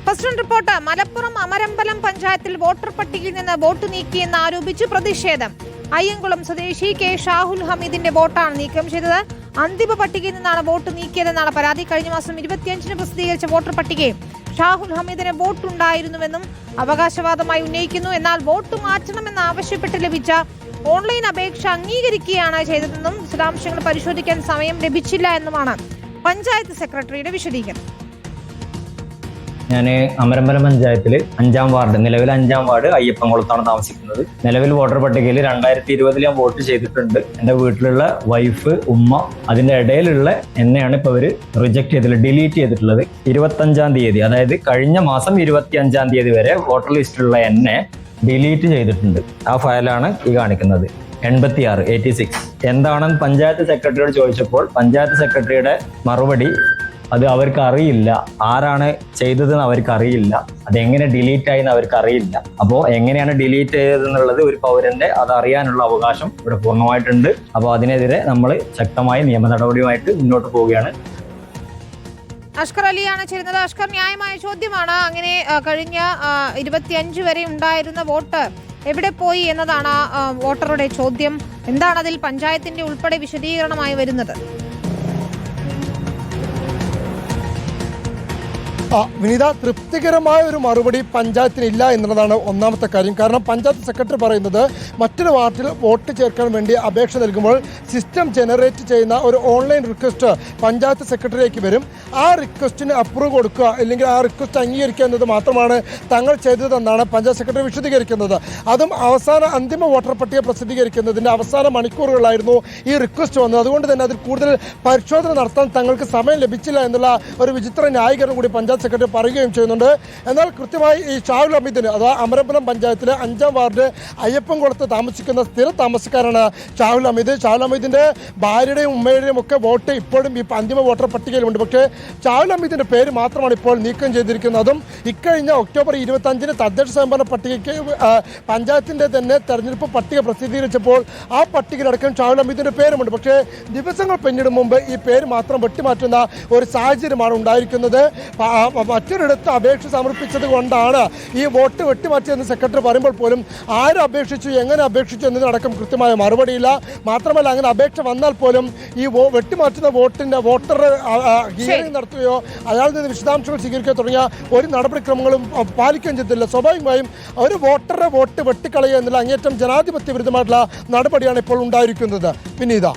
President report. Malappuram Amarambalam പഞ്ചായത്തിൽ voter പട്ടികയിൽ നിന്ന് വോട്ട് നീക്കിയെന്ന് ആരോപിച്ച് പ്രതിഷേധം. അയ്യങ്കുളം സ്വദേശി കെ ഷാഹുൽ ഹമീദിന്റെ വോട്ടാണ് നീക്കം ചെയ്തത്. അന്തിമ പട്ടികയിൽ നിന്നാണ് വോട്ട് നീക്കിയതെന്നാണ് പരാതി. കഴിഞ്ഞ മാസം 25-ന് പ്രസിദ്ധീകരിച്ച വോട്ടർ പട്ടികയിൽ ഷാഹുൽ ഹമീദിന് വോട്ടുണ്ടായിരുന്നുവെന്നും അവകാശവാദമായി ഉന്നയിക്കുന്നു. എന്നാൽ വോട്ട് മാറ്റണമെന്ന് ആവശ്യപ്പെട്ട് ലഭിച്ച ഓൺലൈൻ അപേക്ഷ അംഗീകരിക്കുകയാണ് ചെയ്തതെന്നും വിശദാംശങ്ങൾ പരിശോധിക്കാൻ സമയം ലഭിച്ചില്ല എന്നുമാണ് പഞ്ചായത്ത് സെക്രട്ടറിയുടെ വിശദീകരണം. ഞാൻ അമരമ്പലം പഞ്ചായത്തിൽ 5-ാം വാർഡ്, നിലവിൽ 5-ാം വാർഡ് അയ്യപ്പൻകുളത്താണ് താമസിക്കുന്നത്. നിലവിൽ വോട്ടർ പട്ടികയിൽ 2020 ഞാൻ വോട്ട് ചെയ്തിട്ടുണ്ട്. എൻ്റെ വീട്ടിലുള്ള വൈഫ്, ഉമ്മ, അതിൻ്റെ ഇടയിലുള്ള എന്നെയാണ് ഇപ്പോൾ അവർ റിജക്ട് ചെയ്തിട്ടുള്ളത്, ഡിലീറ്റ് ചെയ്തിട്ടുള്ളത്. 25-ാം തീയതി, അതായത് കഴിഞ്ഞ മാസം 25-ാം തീയതി വരെ വോട്ടർ ലിസ്റ്റിലുള്ള എന്നെ ഡിലീറ്റ് ചെയ്തിട്ടുണ്ട്. ആ ഫയലാണ് ഈ കാണിക്കുന്നത്. 86 എന്താണെന്ന് പഞ്ചായത്ത് സെക്രട്ടറിയോട് ചോദിച്ചപ്പോൾ പഞ്ചായത്ത് സെക്രട്ടറിയുടെ മറുപടി അത് അവർക്ക് അറിയില്ല, ആരാണ് ചെയ്തതെന്ന് അവർക്ക് അറിയില്ല, അതെങ്ങനെ ഡിലീറ്റ് ആയെന്ന് അവർക്ക് അറിയില്ല. അപ്പോൾ എങ്ങനെയാണ് ഡിലീറ്റ് ചെയ്തതെന്നുള്ളത് ഒരു പൗരന്റെ അത് അറിയാനുള്ള അവകാശം ഇവിടെ പൂർണ്ണമായിട്ടുണ്ട്. അപ്പോൾ അതിനെതിരെ നമ്മൾ ശക്തമായ നിയമ നടപടിയുമായിട്ട് മുന്നോട്ട് പോവുകയാണ്. അഷ്കർ അലിയാണ് ചേരുന്നത്. അഷ്കർ, ന്യായമായ ചോദ്യമാണ്. അങ്ങനെ കഴിഞ്ഞ 25 വരെ ഉണ്ടായിരുന്ന വോട്ട് എവിടെ പോയി എന്നതാണ് വോട്ടറുടെ ചോദ്യം. എന്താണ് അതിൽ പഞ്ചായത്തിന്റെ ഉൾപ്പെടെ വിശദീകരണമായി വരുന്നത്? വിനീത, തൃപ്തികരമായ ഒരു മറുപടി പഞ്ചായത്തിനില്ല എന്നുള്ളതാണ് ഒന്നാമത്തെ കാര്യം. കാരണം പഞ്ചായത്ത് സെക്രട്ടറി പറയുന്നത് മറ്റൊരു വാർഡിൽ വോട്ട് ചേർക്കാൻ വേണ്ടി അപേക്ഷ നൽകുമ്പോൾ സിസ്റ്റം ജനറേറ്റ് ചെയ്യുന്ന ഒരു ഓൺലൈൻ റിക്വസ്റ്റ് പഞ്ചായത്ത് സെക്രട്ടറിയിലേക്ക് വരും. ആ റിക്വസ്റ്റിന് അപ്രൂവ് കൊടുക്കുക, അല്ലെങ്കിൽ ആ റിക്വസ്റ്റ് അംഗീകരിക്കുക എന്നത് മാത്രമാണ് തങ്ങൾ ചെയ്തതെന്നാണ് പഞ്ചായത്ത് സെക്രട്ടറി വിശദീകരിക്കുന്നത്. അതും അന്തിമ വോട്ടർ പട്ടിക പ്രസിദ്ധീകരിക്കുന്നതിൻ്റെ അവസാന മണിക്കൂറുകളായിരുന്നു ഈ റിക്വസ്റ്റ് വന്നത്. അതുകൊണ്ട് തന്നെ അതിൽ കൂടുതൽ പരിശോധന നടത്താൻ തങ്ങൾക്ക് സമയം ലഭിച്ചില്ല എന്നുള്ള ഒരു വിചിത്ര ന്യായീകരണം കൂടി പഞ്ചായത്ത് സെക്രട്ടറി പറയുകയും ചെയ്യുന്നുണ്ട്. എന്നാൽ കൃത്യമായി ഈ ഷാഹുൽ ഹമീദിന്, അഥവാ അമരമ്പലം പഞ്ചായത്തിലെ 5-ാം വാർഡ് അയ്യപ്പൻകുളത്ത് താമസിക്കുന്ന സ്ഥിര താമസക്കാരാണ് ഷാഹുൽ ഹമീദ്. ഷാഹുൽ ഹമീദിന്റെ ഭാര്യയുടെയും ഉമ്മയുടെയും ഒക്കെ വോട്ട് ഇപ്പോഴും ഈ അന്തിമ വോട്ടർ പട്ടികയിലുണ്ട്. പക്ഷേ ഷാഹുൽ ഹമീദിന്റെ പേര് മാത്രമാണ് ഇപ്പോൾ നീക്കം ചെയ്തിരിക്കുന്നത്. അതും ഇക്കഴിഞ്ഞ ഒക്ടോബർ 25-ന് തദ്ദേശ സ്വയംഭരണ പട്ടികയ്ക്ക് പഞ്ചായത്തിന്റെ തന്നെ തെരഞ്ഞെടുപ്പ് പട്ടിക പ്രസിദ്ധീകരിച്ചപ്പോൾ ആ പട്ടികയിലടക്കം ഷാഹുൽ ഹമീദിന്റെ പേരുമുണ്ട്. പക്ഷേ ദിവസങ്ങൾ പിന്നിടും മുമ്പ് ഈ പേര് മാത്രം വെട്ടിമാറ്റുന്ന ഒരു സാഹചര്യമാണ് ഉണ്ടായിരിക്കുന്നത്. മറ്റൊരിടത്ത് അപേക്ഷ സമർപ്പിച്ചത് കൊണ്ടാണ് ഈ വോട്ട് വെട്ടിമാറ്റിയെന്ന് സെക്രട്ടറി പറയുമ്പോൾ പോലും ആര് അപേക്ഷിച്ചു, എങ്ങനെ അപേക്ഷിച്ചു എന്നതിനടക്കം കൃത്യമായ മറുപടിയില്ല. മാത്രമല്ല, അങ്ങനെ അപേക്ഷ വന്നാൽ പോലും ഈ വെട്ടിമാറ്റുന്ന വോട്ടർ ഹിയറിംഗ് നടത്തുകയോ അയാളിൽ നിന്ന് വിശദാംശങ്ങൾ സ്വീകരിക്കുകയോ തുടങ്ങിയ ഒരു നടപടിക്രമങ്ങളും പാലിക്കുകയും ചെയ്തില്ല. സ്വാഭാവികമായും ഒരു വോട്ടറുടെ വോട്ട് വെട്ടിക്കളയുക എന്നുള്ള അങ്ങേറ്റം ജനാധിപത്യ വിരുദ്ധമായിട്ടുള്ള നടപടിയാണ് ഇപ്പോൾ ഉണ്ടായിരിക്കുന്നത്. വിനീത.